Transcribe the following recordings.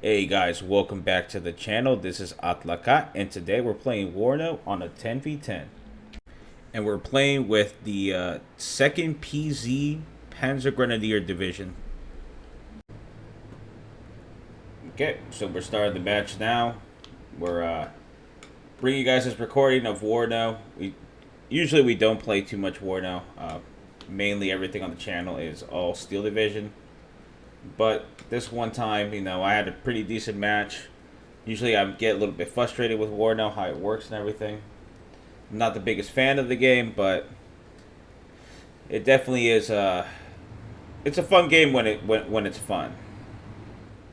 Hey guys, welcome back to the channel. This is Atlakat, and today we're playing Warno on a 10v10. And we're playing with the 2nd PZ Panzer Grenadier Division. Okay, so we're starting the match now. We're bringing you guys this recording of Warno. Usually we don't play too much Warno. Mainly everything on the channel is all Steel Division. But this one time, I had a pretty decent match. Usually I get a little bit frustrated with Warno, how it works and everything. I'm not the biggest fan of the game, but it definitely is it's a fun game when it's fun.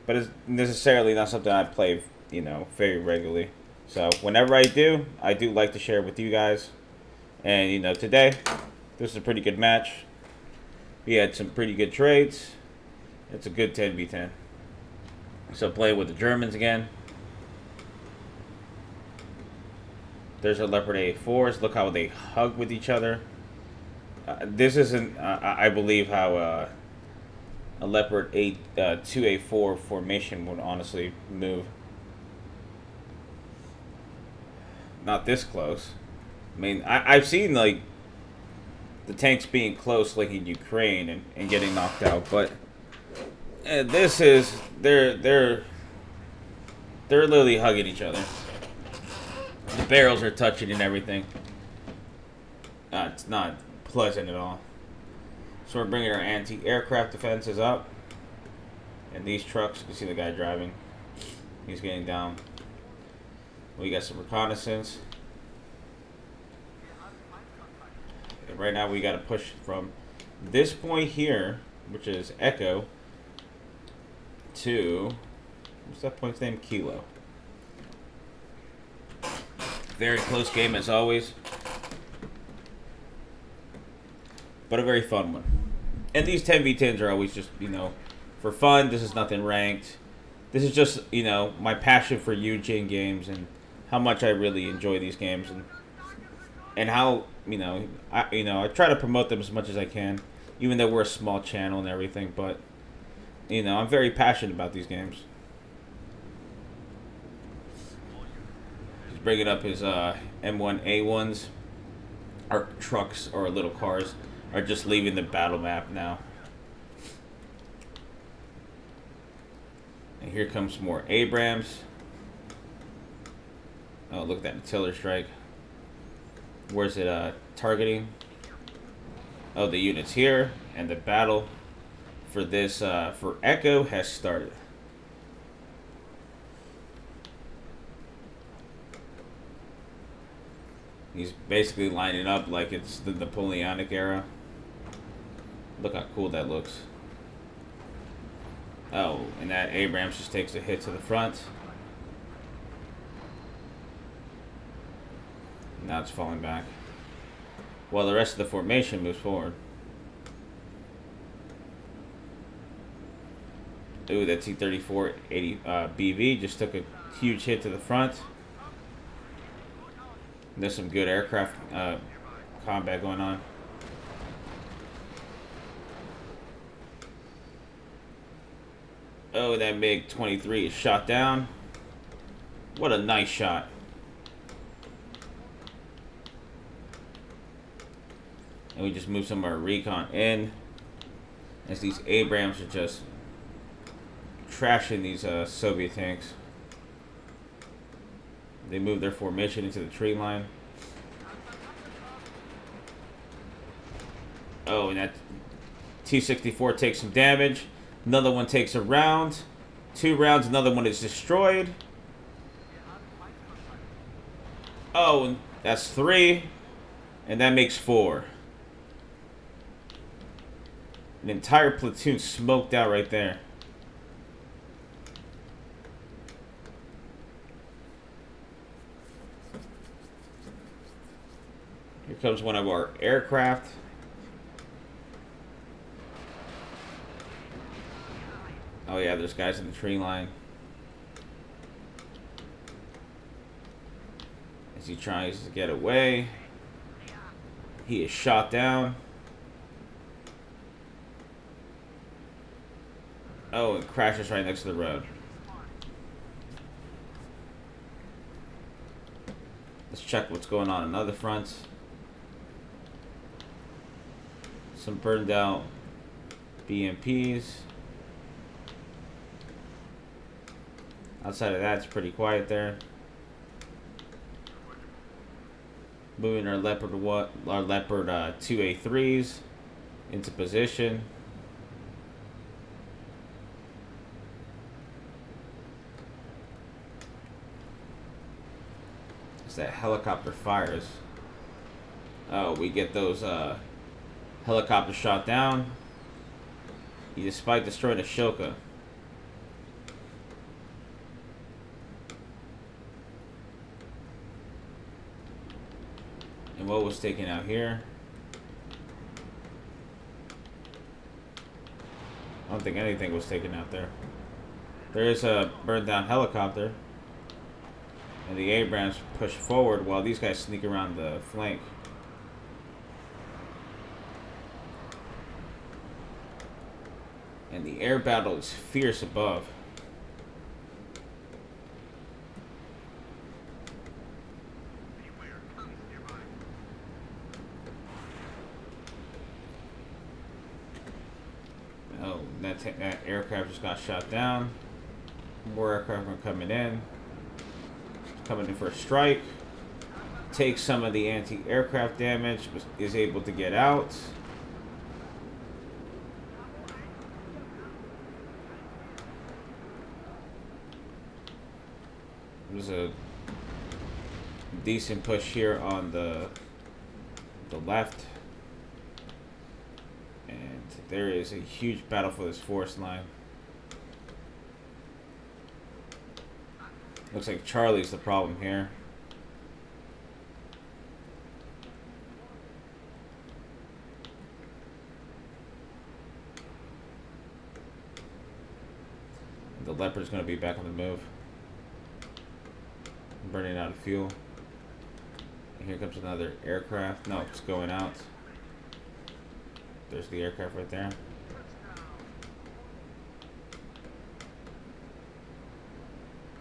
But it's necessarily not something I play, very regularly. So whenever I do like to share it with you guys. And today this is a pretty good match. We had some pretty good trades. It's a good 10v10. So playing with the Germans again. There's a Leopard A4s. Look how they hug with each other. This isn't, I believe, how a Leopard 2A4 formation would honestly move. Not this close. I mean, I've seen, like, the tanks being close, like in Ukraine, and getting knocked out, but this is, they're literally hugging each other. The barrels are touching and everything. It's not pleasant at all. So we're bringing our anti-aircraft defenses up. And these trucks, you can see the guy driving. He's getting down. We got some reconnaissance. And right now we got to push from this point here, which is Echo, to, what's that point's name? Kilo. Very close game as always. But a very fun one. And these 10v10s are always just, for fun. This is nothing ranked. This is just, my passion for UGN games and how much I really enjoy these games and how, I try to promote them as much as I can, even though we're a small channel and everything, but I'm very passionate about these games. He's bringing up his M1A1s. Our trucks or little cars are just leaving the battle map now. And here comes some more Abrams. Oh, look at that artillery strike. Where's it targeting? Oh, the unit's here, and the battle for this for Echo has started. He's basically lining up like it's the Napoleonic era. Look how cool that looks. Oh, and that Abrams just takes a hit to the front. Now it's falling back. While the rest of the formation moves forward. Ooh, that T-34 80 BV just took a huge hit to the front. And there's some good aircraft combat going on. Oh, that MiG-23 is shot down. What a nice shot. And we just move some of our recon in. As these Abrams are just trashing these Soviet tanks. They move their formation into the tree line. Oh, and that T-64 takes some damage. Another one takes a round. 2 rounds, another one is destroyed. Oh, and that's 3. And that makes 4. An entire platoon smoked out right there. Here comes one of our aircraft. Oh yeah, there's guys in the tree line. As he tries to get away, he is shot down. Oh, and crashes right next to the road. Let's check what's going on other fronts. Some burned out BMPs. Outside of that, it's pretty quiet there. Moving our Leopard 2A3s into position. As that helicopter fires. Oh, we get those helicopters shot down. Despite destroying a Shoka. And what was taken out here? I don't think anything was taken out there. There is a burned down helicopter. And the Abrams push forward while these guys sneak around the flank. And the air battle is fierce above. Oh, that aircraft just got shot down. More aircraft are coming in. Coming in for a strike. Takes some of the anti-aircraft damage. Is able to get out. There's a decent push here on the left. And there is a huge battle for this force line. Looks like Charlie's the problem here. The Leopard's going to be back on the move. Burning out of fuel. And here comes another aircraft. No, it's going out. There's the aircraft right there.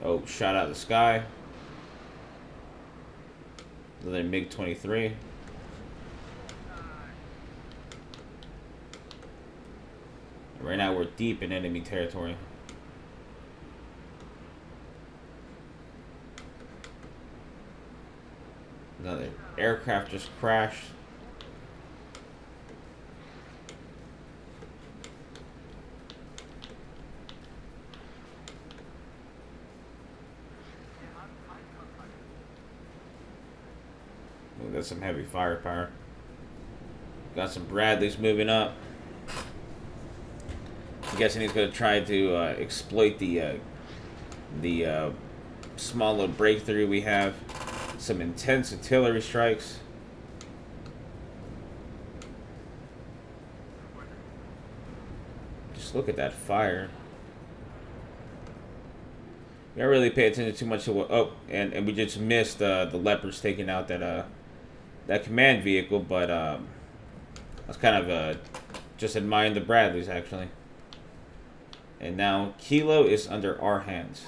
Oh, shot out of the sky. Another MiG-23. Right now we're deep in enemy territory. Another aircraft just crashed. Ooh, that's some heavy firepower. Got some Bradleys moving up. I'm guessing he's going to try to exploit the small little breakthrough we have. Some intense artillery strikes. Just look at that fire. We don't really pay attention too much to what. Oh, and we just missed the Leopards taking out that command vehicle, but I was kind of just admiring the Bradleys actually. And now Kilo is under our hands.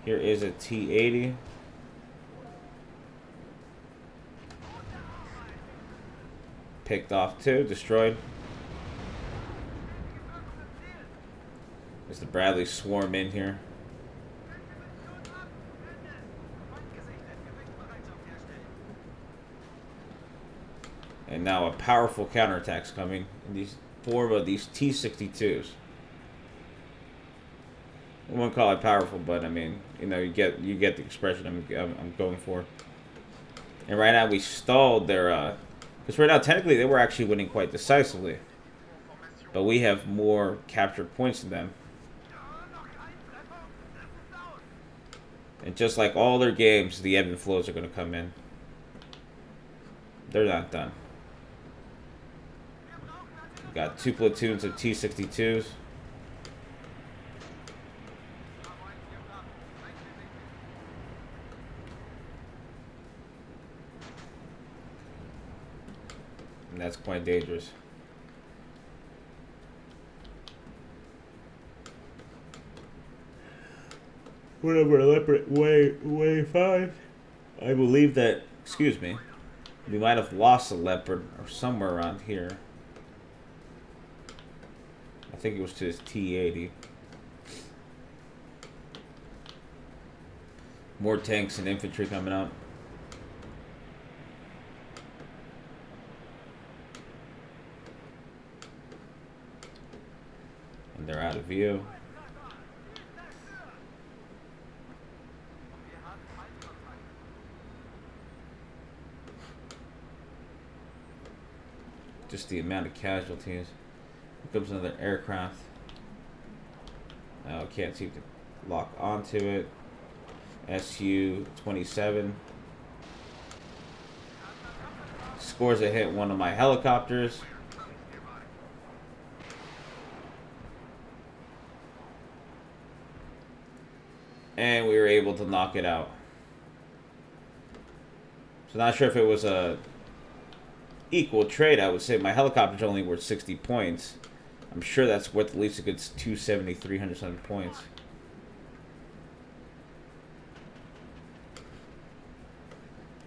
Here is a T-80. Picked off two, destroyed. As the Bradleys swarm in here. And now a powerful counterattack's coming in these form of these T-62s. I won't call it powerful, but I mean, you know, you get the expression I'm going for. And right now we stalled their, because right now technically they were actually winning quite decisively, but we have more captured points than them. And just like all their games, the ebb and flows are going to come in. They're not done. We've got 2 platoons of T-62s. And that's quite dangerous. Whatever, Leopard way 5. I believe that, excuse me, we might have lost a Leopard or somewhere around here. I think it was to his T-80. More tanks and infantry coming up. And they're out of view. Just the amount of casualties. Here comes another aircraft. Now can't seem to lock onto it. Su-27 scores a hit one of my helicopters. And we were able to knock it out. So not sure if it was a equal trade. I would say my helicopter's only worth 60 points. I'm sure that's worth at least a good 270, 300 something points.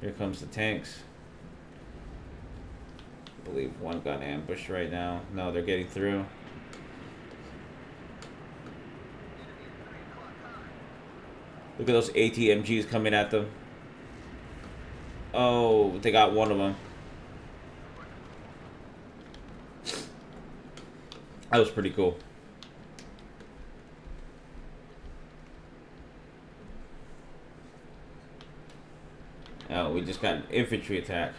Here comes the tanks. I believe one got ambushed right now. No, they're getting through. Look at those ATMGs coming at them. Oh, they got one of them. That was pretty cool. Oh, we just got an infantry attack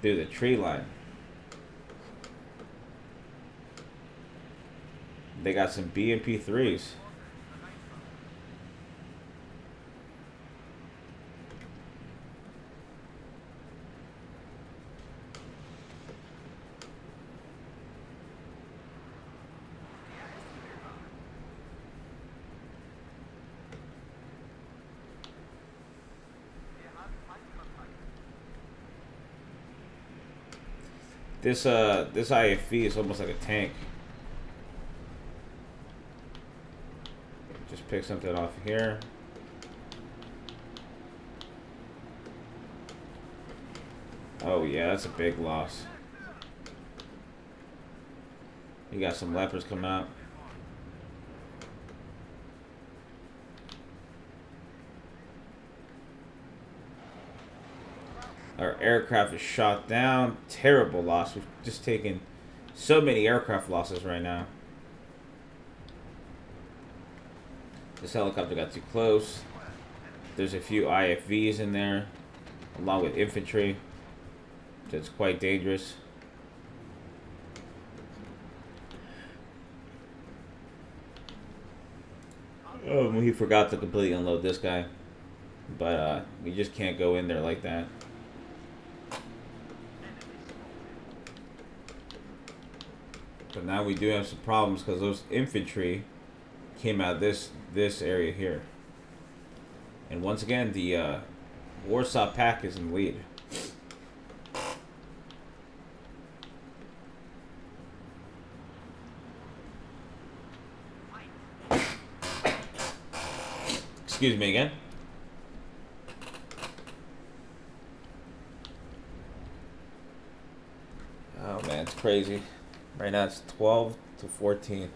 through the tree line. They got some BMP-3s. This IFV is almost like a tank. Just pick something off here. Oh yeah, that's a big loss. You got some leopards coming out. Our aircraft is shot down. Terrible loss. We've just taken so many aircraft losses right now. This helicopter got too close. There's a few IFVs in there, along with infantry. So it's quite dangerous. Oh, he forgot to completely unload this guy. But we just can't go in there like that. But now we do have some problems because those infantry came out of this area here. And once again, the Warsaw Pack is in the lead. Excuse me again. Oh man, it's crazy. Right now it's 12 to 14.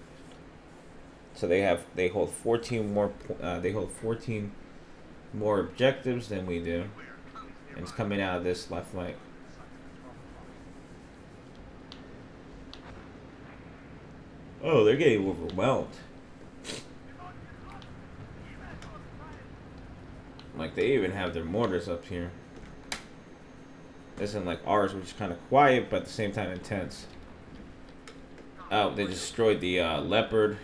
So they hold 14 more they hold 14 more objectives than we do. And it's coming out of this left flank. Oh, they're getting overwhelmed. Like they even have their mortars up here. This isn't like ours, which is kind of quiet but at the same time intense. Oh, they destroyed the Leopard.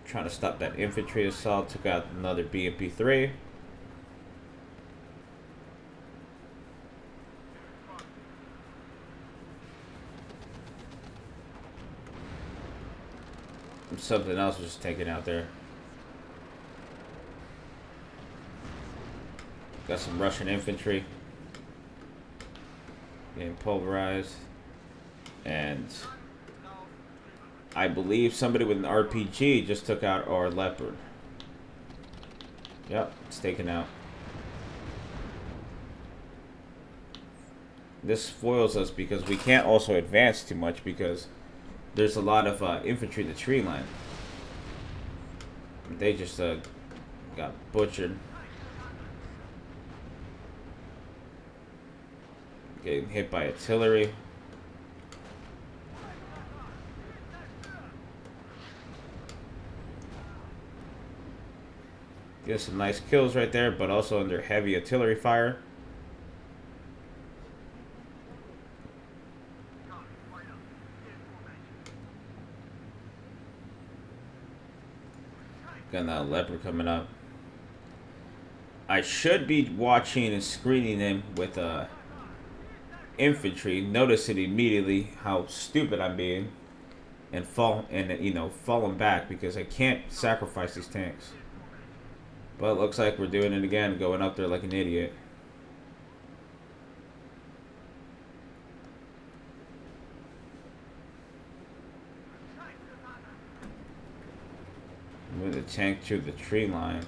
Trying to stop that infantry assault. Took out another BMP-3. Something else was just taken out there. Got some Russian infantry. Getting pulverized. And I believe somebody with an RPG just took out our leopard. Yep, it's taken out. This foils us because we can't also advance too much because there's a lot of infantry in the tree line. They just got butchered. Getting hit by artillery. Get some nice kills right there, but also under heavy artillery fire. Got that leopard coming up. I should be watching and screening him with infantry. Notice it immediately how stupid I'm being, and falling back because I can't sacrifice these tanks. But it looks like we're doing it again, going up there like an idiot. Move the tank to the tree line.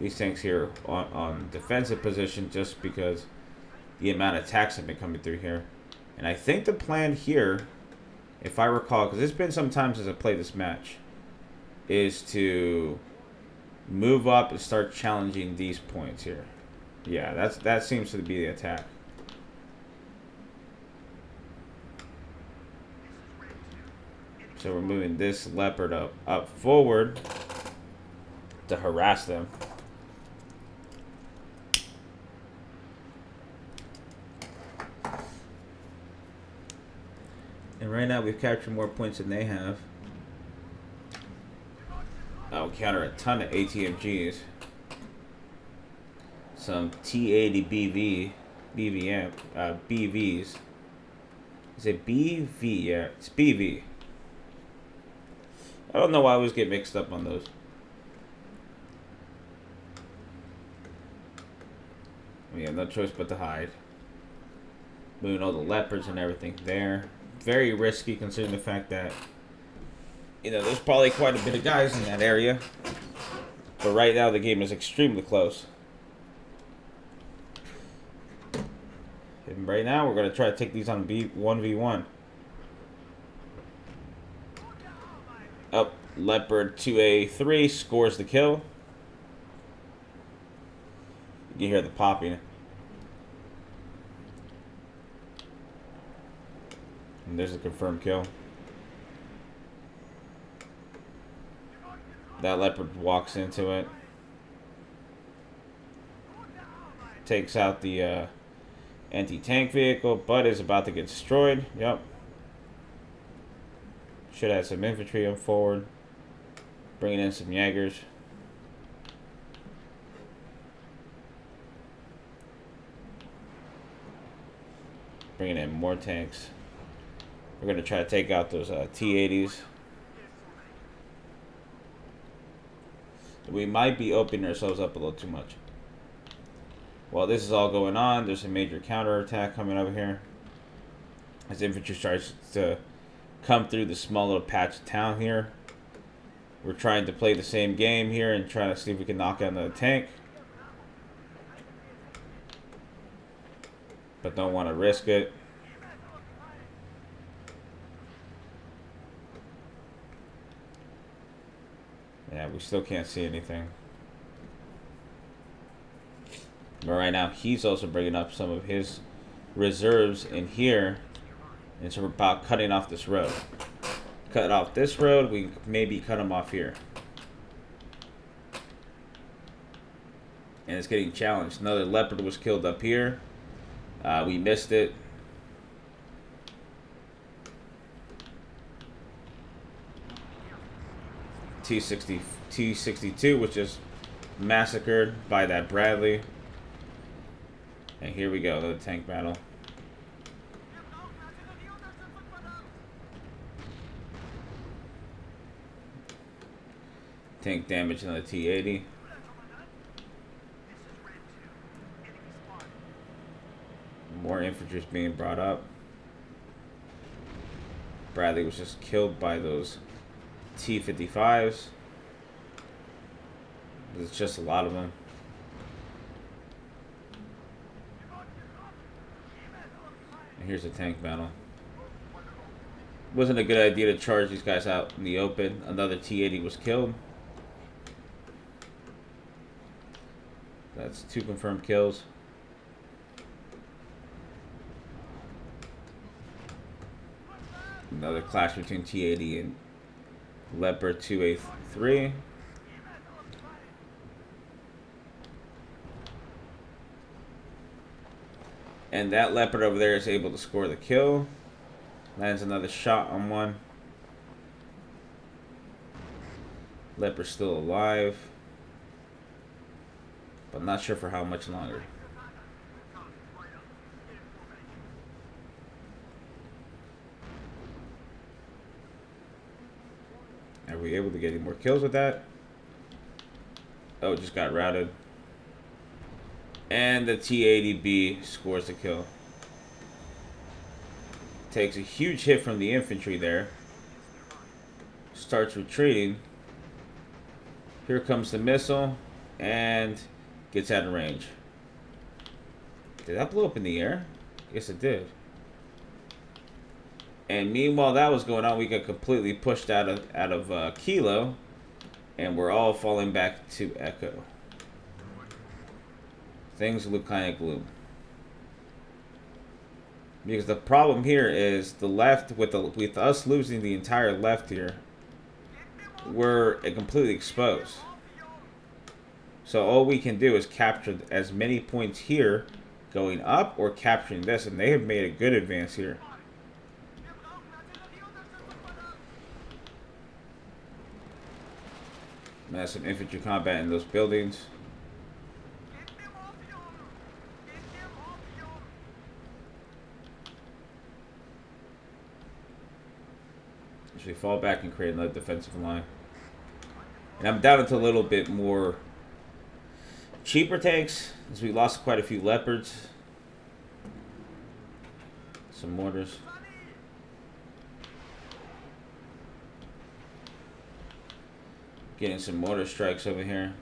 These tanks here on defensive position just because the amount of attacks have been coming through here. And I think the plan here, if I recall, because it's been some time since I played this match, is to move up and start challenging these points here. Yeah, that seems to be the attack. So we're moving this leopard up forward to harass them. And right now we've captured more points than they have. I'll counter a ton of ATMGs. Some T80 BVs. Is it BV? Yeah, it's BV. I don't know why I always get mixed up on those. We have no choice but to hide. Moving all the leopards and everything there. Very risky considering the fact that there's probably quite a bit of guys in that area. But right now the game is extremely close. And right now we're going to try to take these on 1v1. Up, Leopard 2A3 scores the kill. You can hear the popping. And there's a confirmed kill. That leopard walks into it. Takes out the anti-tank vehicle, but is about to get destroyed. Yep. Should have some infantry on forward. Bringing in some Jaegers. Bringing in more tanks. We're going to try to take out those T-80s. We might be opening ourselves up a little too much. While this is all going on, there's a major counterattack coming over here. As infantry starts to come through the small little patch of town here. We're trying to play the same game here and trying to see if we can knock out another tank. But don't want to risk it. Yeah, we still can't see anything. But right now, he's also bringing up some of his reserves in here. And so we're about cutting off this road. Cut off this road, we maybe cut him off here. And it's getting challenged. Another leopard was killed up here. We missed it. T62 was just massacred by that Bradley. And here we go, another tank battle. Tank damage on the T-80. More infantry is being brought up. Bradley was just killed by those T-55s. There's just a lot of them. And here's a tank battle. Wasn't a good idea to charge these guys out in the open. Another T-80 was killed. That's 2 confirmed kills. Another clash between T-80 and Leopard 2A3. And that Leopard over there is able to score the kill. Lands another shot on one. Leopard's still alive. But not sure for how much longer. Are we able to get any more kills with that? Oh, it just got routed. And the T-80B scores the kill. Takes a huge hit from the infantry there. Starts retreating. Here comes the missile. And gets out of range. Did that blow up in the air? Yes, it did. And meanwhile that was going on, we got completely pushed out of Kilo, and we're all falling back to Echo. Things look kind of gloom. Because the problem here is the left, with us losing the entire left here, we're completely exposed. So all we can do is capture as many points here going up or capturing this, and they have made a good advance here. That's some infantry combat in those buildings. As we fall back and create another defensive line. And I'm down to a little bit more cheaper tanks, as we lost quite a few Leopards. Some mortars. Getting some mortar strikes over here.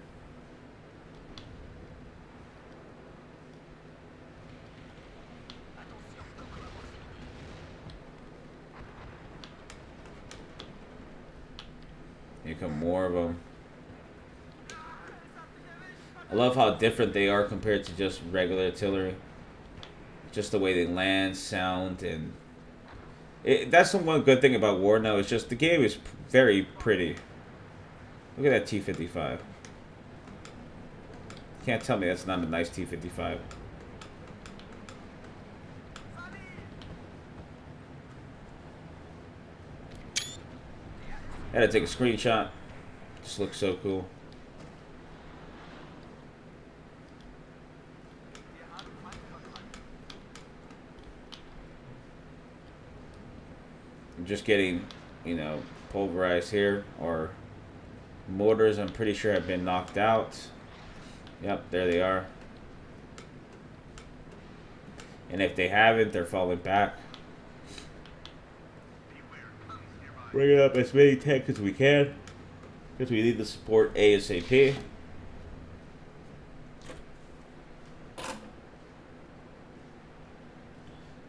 Here come more of them. I love how different they are compared to just regular artillery. Just the way they land, sound, and that's the one good thing about Warno. Is just the game is very pretty. Look at that T-55. Can't tell me that's not a nice T-55. I had to take a screenshot. This looks so cool. I'm just getting, you know, pulverized here, or mortars I'm pretty sure have been knocked out. Yep, there they are. And if they haven't, they're falling back. Bring up as many tanks as we can, because we need the support ASAP.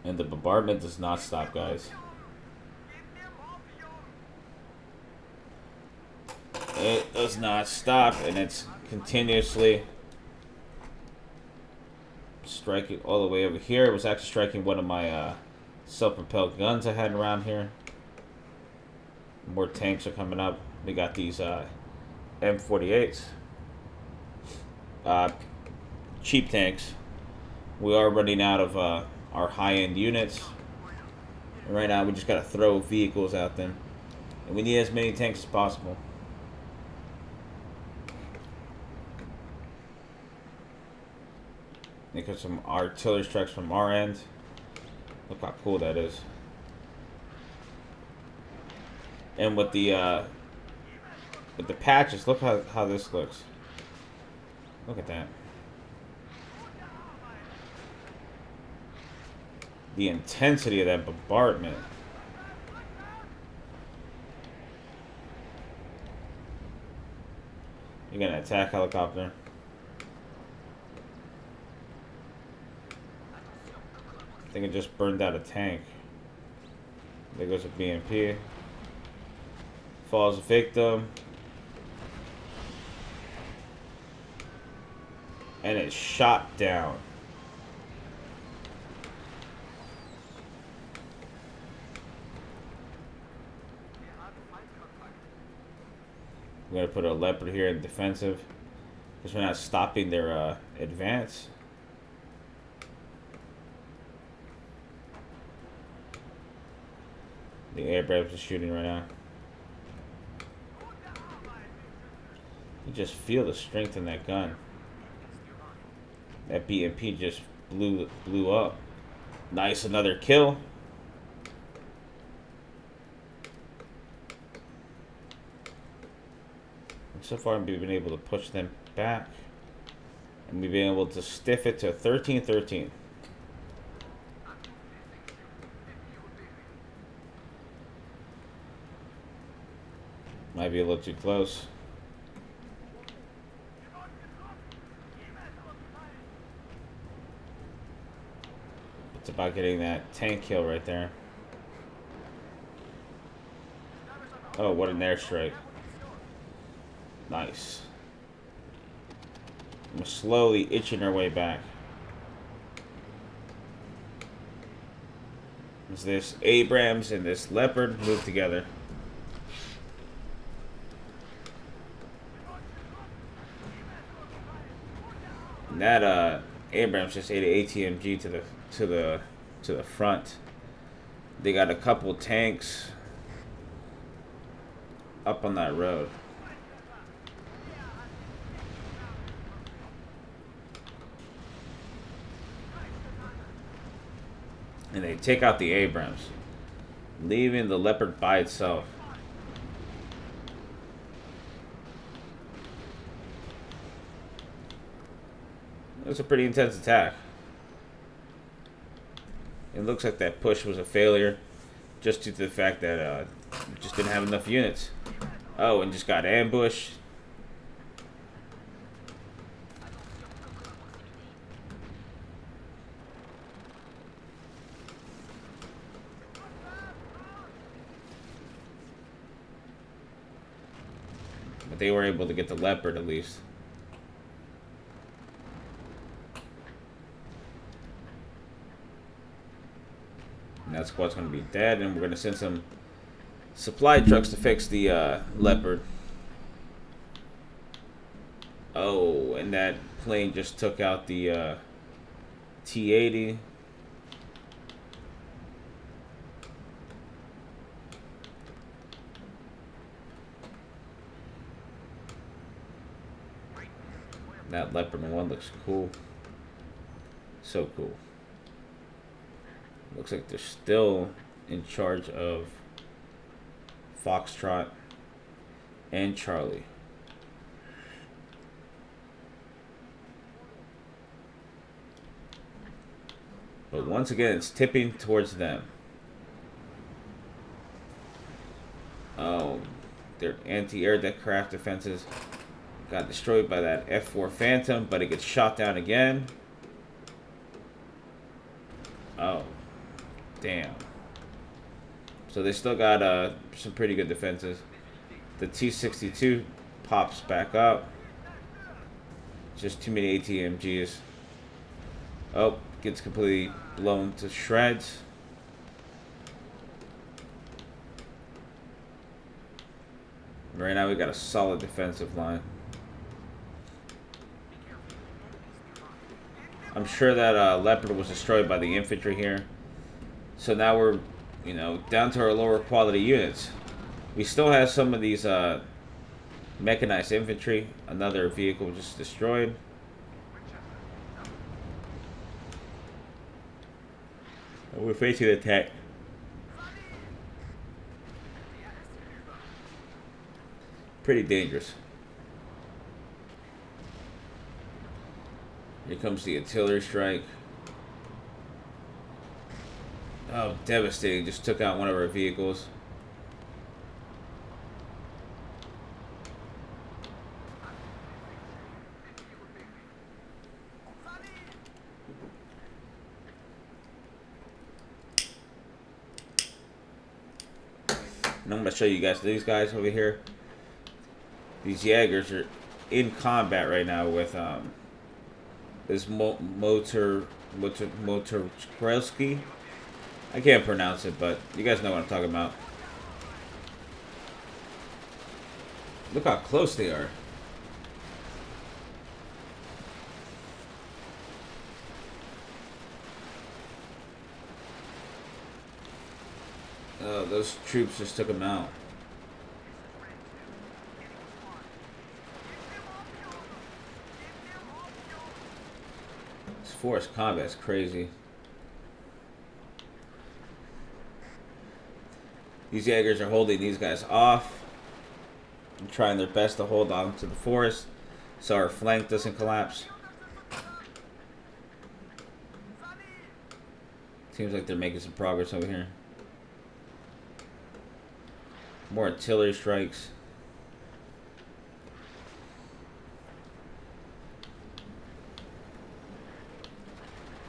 And the bombardment does not stop, guys. It does not stop, and it's continuously striking all the way over here. It was actually striking one of my self-propelled guns I had around here. More tanks are coming up. We got these M48s. Cheap tanks. We are running out of our high-end units. And right now, we just got to throw vehicles at them. And we need as many tanks as possible. Because some artillery strikes from our end. Look how cool that is. And with the patches, look how this looks. Look at that. The intensity of that bombardment. You're gonna attack helicopter. I think it just burned out a tank. There goes a BMP. Falls victim. And it's shot down. We're going to put a Leopard here in defensive, because we're not stopping their advance. The Abrams is shooting right now. You just feel the strength in that gun. That BMP just blew up. Nice, another kill. So far, we've been able to push them back, and we've been able to stiff it to 13-13. Might be a little too close. It's about getting that tank kill right there. Oh, what an airstrike. Nice. We're slowly itching our way back. As this Abrams and this Leopard move together. And that Abrams just ate an ATMG to the front. They got a couple tanks up on that road. And they take out the Abrams, leaving the Leopard by itself. It was a pretty intense attack. It looks like that push was a failure, just due to the fact that we just didn't have enough units. Oh, and just got ambushed. But they were able to get the Leopard at least. And that squad's going to be dead, and we're going to send some supply trucks to fix the Leopard. Oh, and that plane just took out the T-80. That Leopard 1 looks cool. So cool. Looks like they're still in charge of Foxtrot and Charlie. But once again, it's tipping towards them. Oh, their anti-aircraft defenses got destroyed by that F-4 Phantom, but it gets shot down again. Oh, damn. So they still got some pretty good defenses. The T-62 pops back up. Just too many ATMGs. Oh, gets completely blown to shreds. Right now we got a solid defensive line. I'm sure that Leopard was destroyed by the infantry here. So now we're, down to our lower quality units. We still have some of these mechanized infantry. Another vehicle just destroyed. And we're facing an attack. Pretty dangerous. Here comes the artillery strike. Oh, devastating. Just took out one of our vehicles. And I'm going to show you guys these guys over here. These Jaegers are in combat right now with this motor Krelski. I can't pronounce it, but you guys know what I'm talking about. Look how close they are. Oh, those troops just took them out. This forced combat's crazy. These Jaegers are holding these guys off and trying their best to hold on to the forest so our flank doesn't collapse. Seems like they're making some progress over here. More artillery strikes.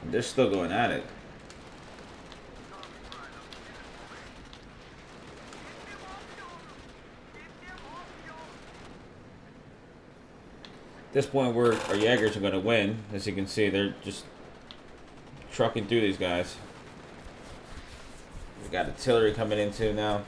And they're still going at it. At this point, our Jaegers are going to win. As you can see, they're just trucking through these guys. We got artillery coming in too now.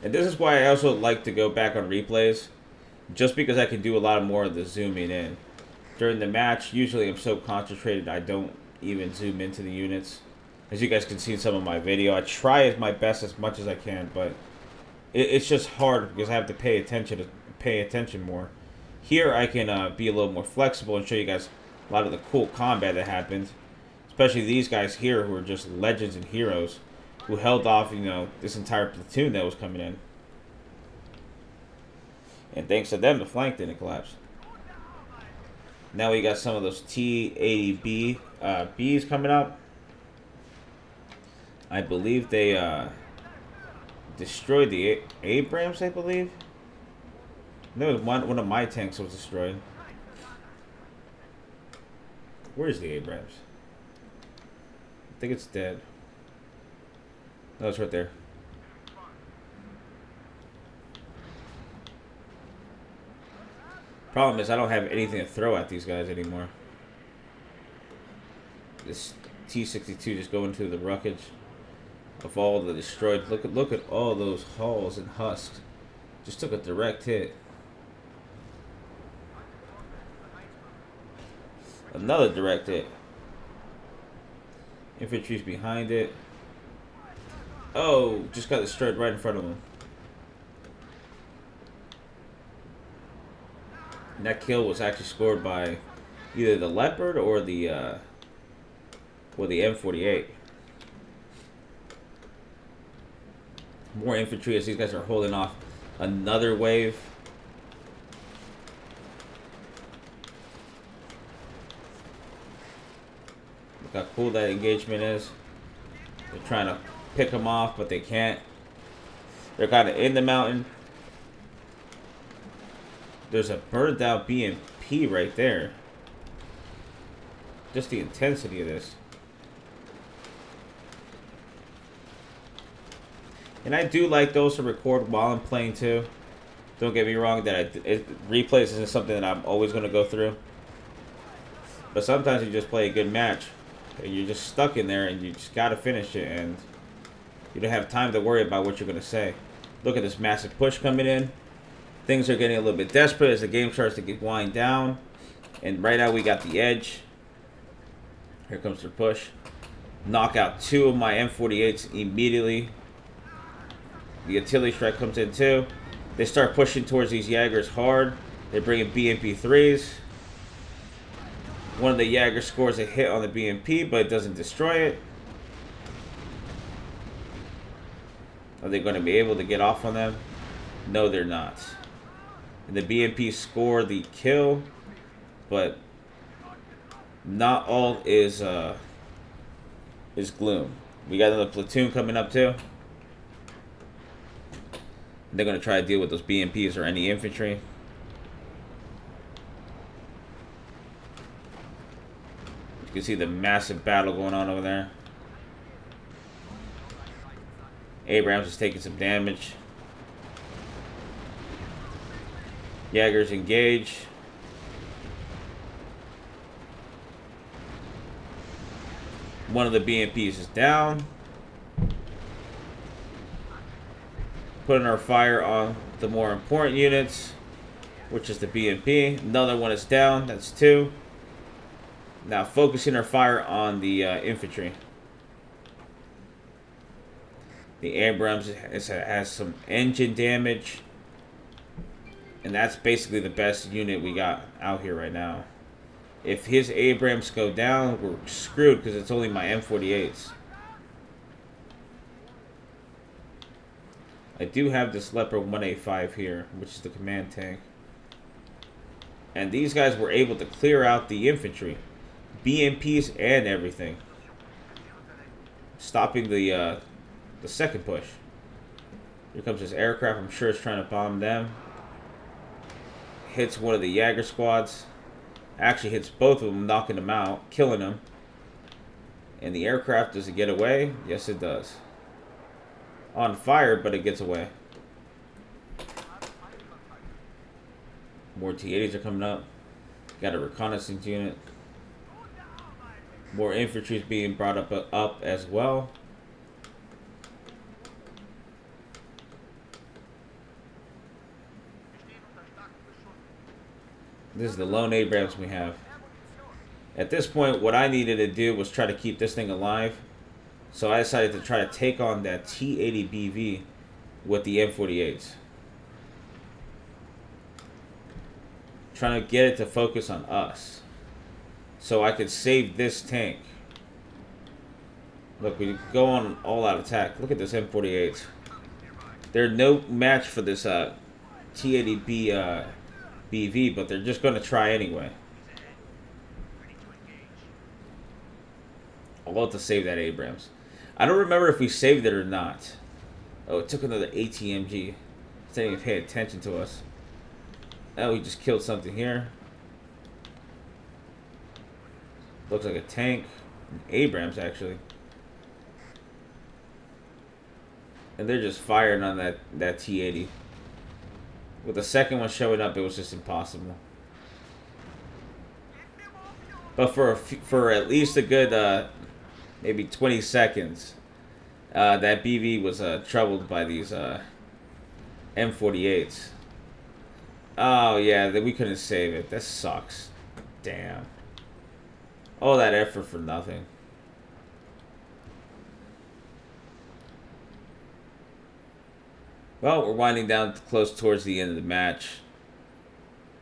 And this is why I also like to go back on replays, just because I can do a lot more of the zooming in. During the match, usually I'm so concentrated I don't even zoom into the units. As you guys can see in some of my video, I try my best as much as I can, but it's just hard because I have to pay attention more. Here I can be a little more flexible and show you guys a lot of the cool combat that happened, especially these guys here who are just legends and heroes, who held off, this entire platoon that was coming in. And thanks to them, the flank didn't collapse. Now we got some of those T-80B Bs coming up. I believe they destroyed the Abrams, I believe. No, one of my tanks was destroyed. Where's the Abrams? I think it's dead. No, it's right there. Problem is, I don't have anything to throw at these guys anymore. This T-62 just going through the wreckage of all the destroyed. Look at all those hulls and husks. Just took a direct hit. Another direct hit. Infantry's behind it. Oh, just got destroyed right in front of him. And that kill was actually scored by either the Leopard or the M48. More infantry as these guys are holding off another wave. Look how cool that engagement is. They're trying to pick them off, but they can't. They're kind of in the mountain. There's a burned out BMP right there. Just the intensity of this. And I do like those to record while I'm playing too. Don't get me wrong, that replays isn't something that I'm always going to go through. But sometimes you just play a good match and you're just stuck in there and you just got to finish it, and you don't have time to worry about what you're going to say. Look at this massive push coming in. Things are getting a little bit desperate as the game starts to wind down. And right now we got the edge. Here comes the push. Knock out two of my M48s immediately. The artillery strike comes in too. They start pushing towards these Jaegers hard. They bring in BMP-3s. One of the Jaegers scores a hit on the BMP, but it doesn't destroy it. Are they going to be able to get off on them? No, they're not. And the BMP score the kill, but not all is gloom. We got another platoon coming up too. They're gonna try to deal with those BMPs or any infantry. You can see the massive battle going on over there. Abrams is taking some damage. Jaegers engage. One of the BMPs is down. Putting our fire on the more important units, which is the BMP. Another one is down. That's 2. Now focusing our fire on the infantry. The Abrams has some engine damage. And that's basically the best unit we got out here right now. If his Abrams go down, we're screwed because it's only my M48s. I do have this Leopard 1A5 here, which is the command tank. And these guys were able to clear out the infantry. BMPs and everything. Stopping the second push. Here comes this aircraft. I'm sure it's trying to bomb them. Hits one of the Jaeger squads. Actually hits both of them, knocking them out, killing them. And the aircraft, does it get away? Yes, it does. On fire, but it gets away. More T-80s are coming up. Got a reconnaissance unit. More infantry is being brought up as well. This is the lone Abrams we have. At this point, what I needed to do was try to keep this thing alive. So I decided to try to take on that T-80BV with the M48s. Trying to get it to focus on us. So I could save this tank. Look, we go on an all-out attack. Look at this M48s. They're no match for this T-80B BV, but they're just going to try anyway. I'll have to save that Abrams. I don't remember if we saved it or not. Oh, it took another ATMG. It didn't even pay attention to us. Oh, we just killed something here. Looks like a tank. Abrams, actually. And they're just firing on that T-80. With the second one showing up, it was just impossible. But for at least a good maybe 20 seconds, that BV was troubled by these M48s. Oh yeah, we couldn't save it. That sucks. Damn. All that effort for nothing. Well, we're winding down close towards the end of the match.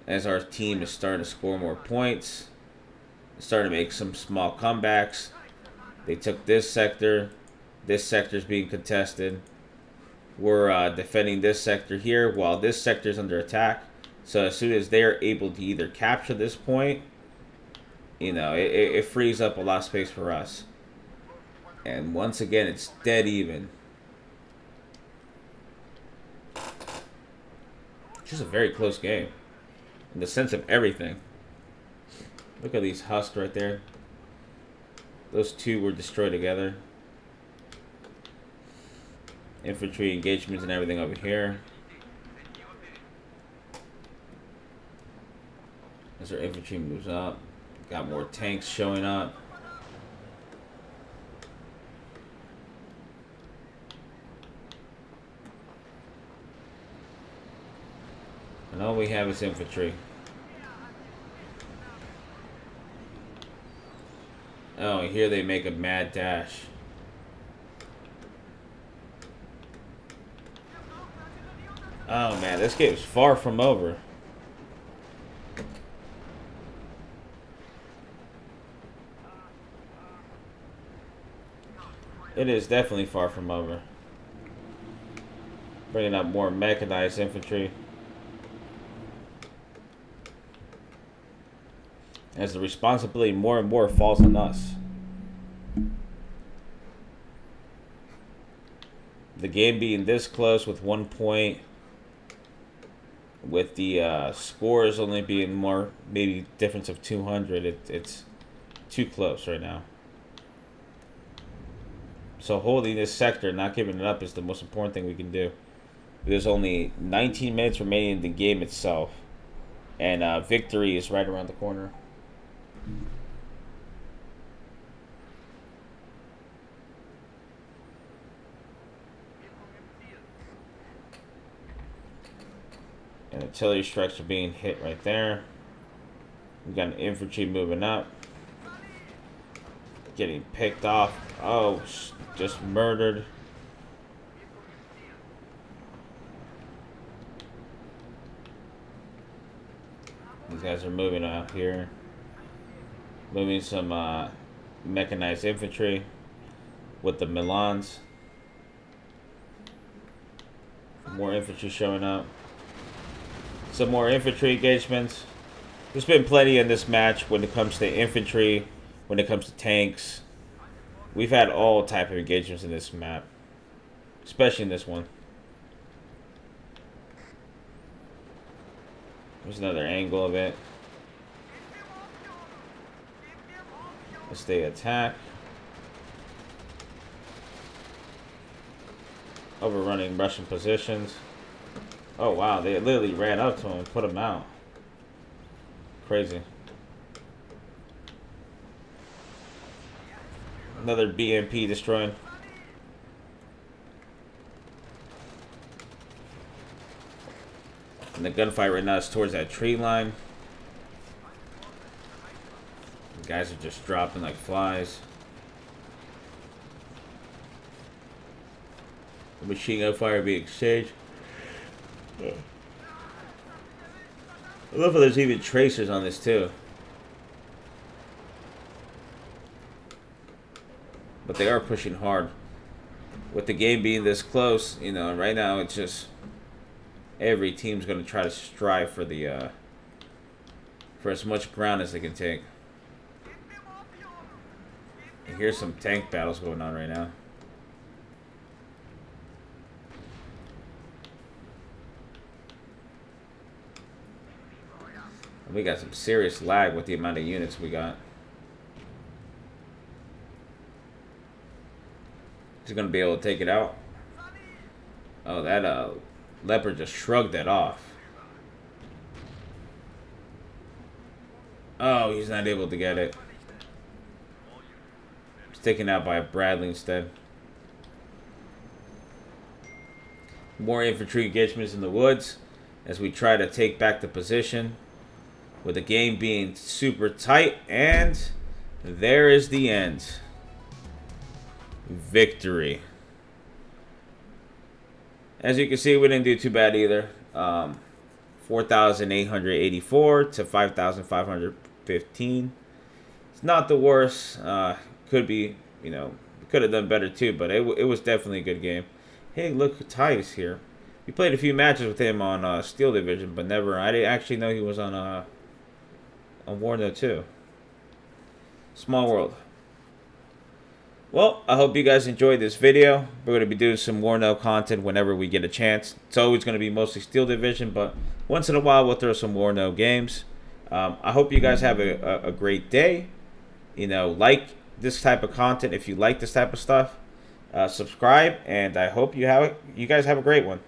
As our team is starting to score more points. Starting to make some small comebacks. They took this sector. This sector is being contested. We're defending this sector here while this sector is under attack. So as soon as they're able to either capture this point, you know, it frees up a lot of space for us. And once again, it's dead even. Just a very close game in the sense of everything. Look at these husks right there. Those two were destroyed together. Infantry engagements and everything over here. As our infantry moves up, got more tanks showing up. And all we have is infantry. Oh, here they make a mad dash. Oh man, this game's far from over. It is definitely far from over. Bringing up more mechanized infantry. as the responsibility more and more falls on us. The game being this close with 1 point, with the scores only being more, maybe difference of 200, it's too close right now. So holding this sector, not giving it up, is the most important thing we can do. There's only 19 minutes remaining in the game itself, and victory is right around the corner. And artillery strikes are being hit right there. We got an infantry moving up. Getting picked off. Oh, just murdered. These guys are moving out here. Moving some mechanized infantry with the Milans. More infantry showing up. Some more infantry engagements. There's been plenty in this match when it comes to infantry, when it comes to tanks. We've had all type of engagements in this map, especially in this one. There's another angle of it. As they attack. Overrunning Russian positions. Oh wow, they literally ran up to him and put him out. Crazy. Another BMP destroying. And the gunfight right now is towards that tree line. The guys are just dropping like flies. The machine gun fire being exchanged. I love how there's even tracers on this too. But they are pushing hard. With the game being this close, you know, right now it's just every team's going to try to strive for the for as much ground as they can take. And here's some tank battles going on right now. We got some serious lag with the amount of units we got. He's going to be able to take it out. Oh, that leopard just shrugged that off. Oh, he's not able to get it. He's taken out by a Bradley instead. More infantry engagements in the woods as we try to take back the position. With the game being super tight, and there is the end. Victory. As you can see, we didn't do too bad either. 4,884 to 5,515. It's not the worst. Could be, you know, could have done better too, but it was definitely a good game. Hey, look, Ty is here. We played a few matches with him on Steel Division, but never. I didn't actually know he was on Warno too. Small world. Well, I hope you guys enjoyed this video. We're going to be doing some Warno content whenever we get a chance. It's always going to be mostly Steel Division, but once in a while we'll throw some Warno games. I hope you guys have a great day. You know, like this type of content if you like this type of stuff. Subscribe, and I hope you guys have a great one.